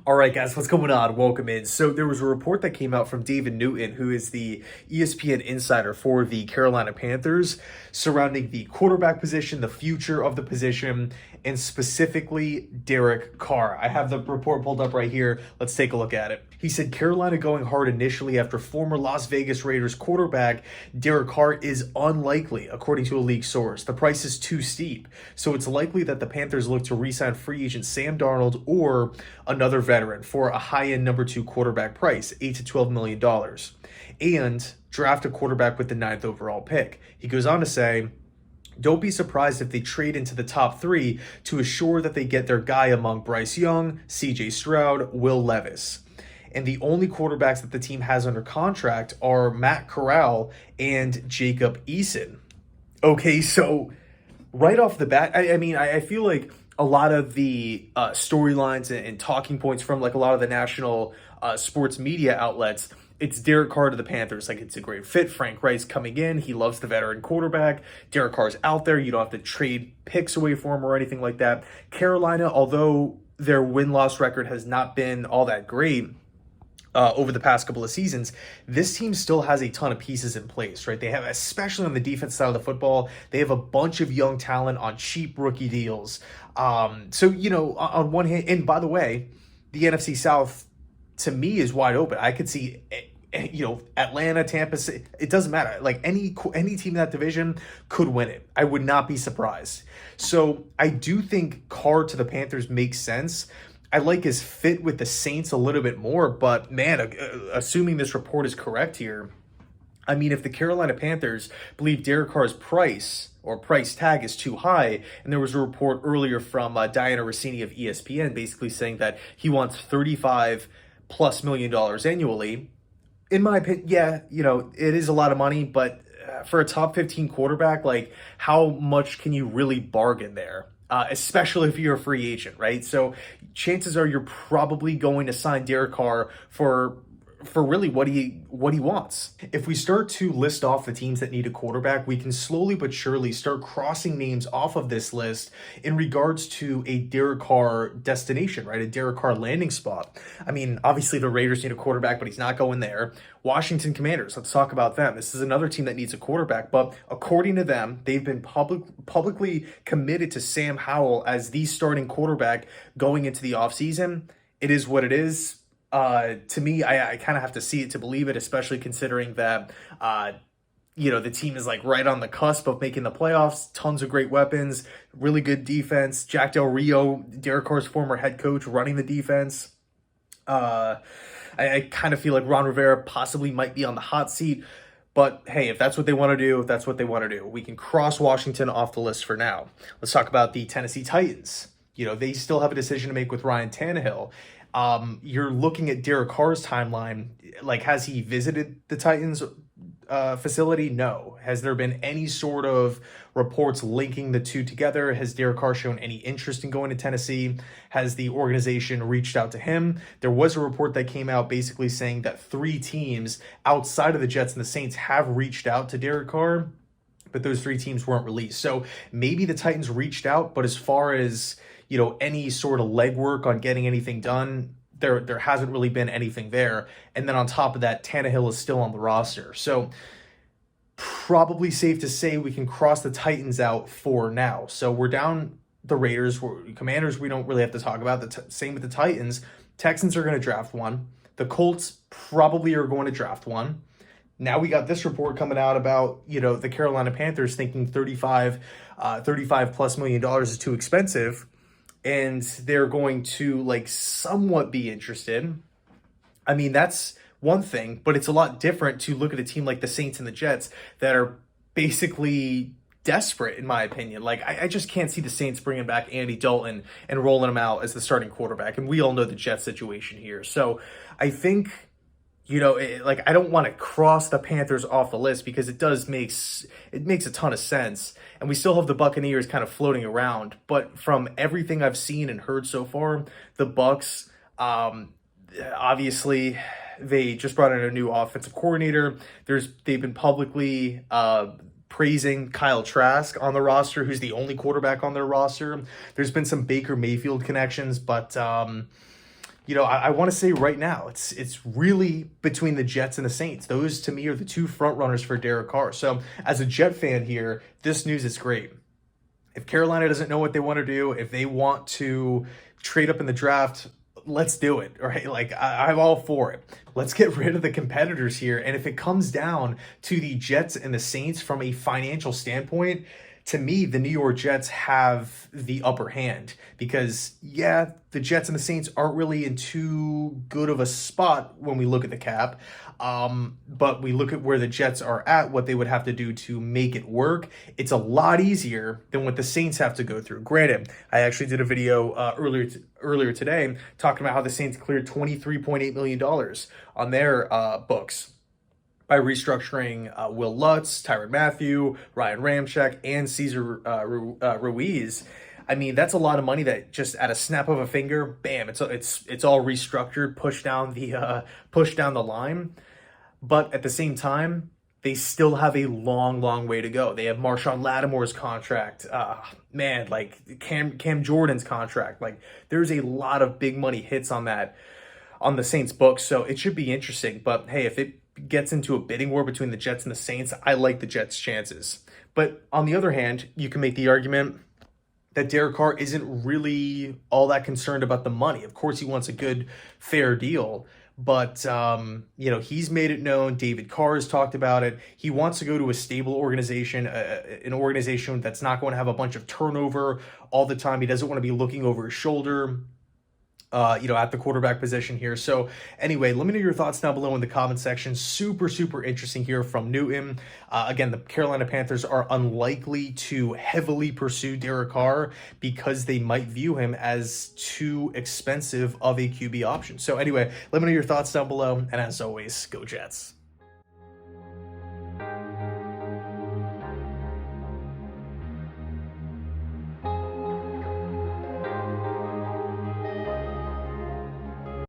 All right, guys, what's going on? Welcome in. So there was a report that came out from David Newton, who is the ESPN insider for the Carolina Panthers, surrounding the quarterback position, the future of the position, and specifically Derek Carr. I have the report pulled up right here. Let's take a look at it. He said Carolina going hard initially after former Las Vegas Raiders quarterback Derek Carr is unlikely, according to a league source. The price is too steep, so it's likely that the Panthers look to re-sign free agent Sam Darnold or another veteran for a high-end number 2 quarterback price, $8 to $12 million, and draft a quarterback with the 9th overall pick. He goes on to say, don't be surprised if they trade into the top 3 to assure that they get their guy among Bryce Young, CJ Stroud, Will Levis. And the only quarterbacks that the team has under contract are Matt Corral and Jacob Eason. Okay, so right off the bat, I feel like a lot of the storylines and talking points from like a lot of the national sports media outlets, it's Derek Carr to the Panthers. Like, it's a great fit. Frank Reich's coming in. He loves the veteran quarterback. Derek Carr's out there. You don't have to trade picks away for him or anything like that. Carolina, although their win-loss record has not been all that great over the past couple of seasons, this team still has a ton of pieces in place, right? They have, especially on the defense side of the football, they have a bunch of young talent on cheap rookie deals. So, on one hand, and by the way, the NFC South, to me, is wide open. I could see, Atlanta, Tampa, it doesn't matter. Like, any team in that division could win it. I would not be surprised. So I do think Carr to the Panthers makes sense. I like his fit with the Saints a little bit more, but man, assuming this report is correct here, I mean, if the Carolina Panthers believe Derek Carr's price or price tag is too high, and there was a report earlier from Diana Rossini of ESPN basically saying that he wants $35+ million annually. In my opinion, yeah, it is a lot of money, but for a top 15 quarterback, like, how much can you really bargain there? Especially if you're a free agent, right? So chances are you're probably going to sign Derek Carr for really what he wants. If we start to list off the teams that need a quarterback, we can slowly but surely start crossing names off of this list in regards to a Derek Carr destination, right? A Derek Carr landing spot. I mean, obviously the Raiders need a quarterback, but he's not going there. Washington Commanders, let's talk about them. This is another team that needs a quarterback, but according to them, they've been publicly committed to Sam Howell as the starting quarterback going into the offseason. It is what it is. To me, I kind of have to see it to believe it, especially considering that, the team is like right on the cusp of making the playoffs. Tons of great weapons, really good defense. Jack Del Rio, Derek Carr's former head coach, running the defense. I kind of feel like Ron Rivera possibly might be on the hot seat. But hey, if that's what they want to do, that's what they want to do. We can cross Washington off the list for now. Let's talk about the Tennessee Titans. They still have a decision to make with Ryan Tannehill. You're looking at Derek Carr's timeline. Like, has he visited the Titans facility? No. Has there been any sort of reports linking the two together? Has Derek Carr shown any interest in going to Tennessee? Has the organization reached out to him? There was a report that came out basically saying that 3 teams outside of the Jets and the Saints have reached out to Derek Carr, but those 3 teams weren't released. So maybe the Titans reached out, but as far as any sort of legwork on getting anything done, there hasn't really been anything there. And then on top of that, Tannehill is still on the roster. So probably safe to say we can cross the Titans out for now. So we're down the Raiders. Commanders, we don't really have to talk about. Same with the Titans. Texans are going to draft one. The Colts probably are going to draft one. Now we got this report coming out about, the Carolina Panthers thinking $35+ million is too expensive, and they're going to somewhat be interested. I mean, that's one thing, but it's a lot different to look at a team like the Saints and the Jets that are basically desperate, in my opinion. I just can't see the Saints bringing back Andy Dalton and rolling him out as the starting quarterback, and we all know the Jets situation here. So I think, I don't want to cross the Panthers off the list because it makes a ton of sense. And we still have the Buccaneers kind of floating around. But from everything I've seen and heard so far, the Bucs, obviously, they just brought in a new offensive coordinator. They've been publicly praising Kyle Trask on the roster, who's the only quarterback on their roster. There's been some Baker Mayfield connections, but I want to say right now, it's really between the Jets and the Saints. Those to me are the two front runners for Derek Carr. So as a Jet fan here, this news is great. If Carolina doesn't know what they want to do, if they want to trade up in the draft, let's do it, right? Like, I'm all for it. Let's get rid of the competitors here. And if it comes down to the Jets and the Saints from a financial standpoint, to me, the New York Jets have the upper hand because, yeah, the Jets and the Saints aren't really in too good of a spot when we look at the cap. But we look at where the Jets are at, what they would have to do to make it work. It's a lot easier than what the Saints have to go through. Granted, I actually did a video earlier today talking about how the Saints cleared $23.8 million on their books by restructuring Will Lutz, Tyrann Mathieu, Ryan Ramczyk, and Cesar Ruiz. I mean, that's a lot of money that just at a snap of a finger, bam, it's all restructured, pushed down the line. But at the same time, they still have a long, long way to go. They have Marshawn Lattimore's contract, like Cam Jordan's contract. Like, there's a lot of big money hits on the Saints books, so it should be interesting. But hey, if it gets into a bidding war between the Jets and the Saints, I like the Jets' chances. But on the other hand, you can make the argument that Derek Carr isn't really all that concerned about the money. Of course, he wants a good, fair deal. But, he's made it known. David Carr has talked about it. He wants to go to a stable organization, an organization that's not going to have a bunch of turnover all the time. He doesn't want to be looking over his shoulder, at the quarterback position here. So anyway, let me know your thoughts down below in the comment section. Super, super interesting here from Newton. Again, the Carolina Panthers are unlikely to heavily pursue Derek Carr because they might view him as too expensive of a QB option. So anyway, let me know your thoughts down below. And as always, go Jets.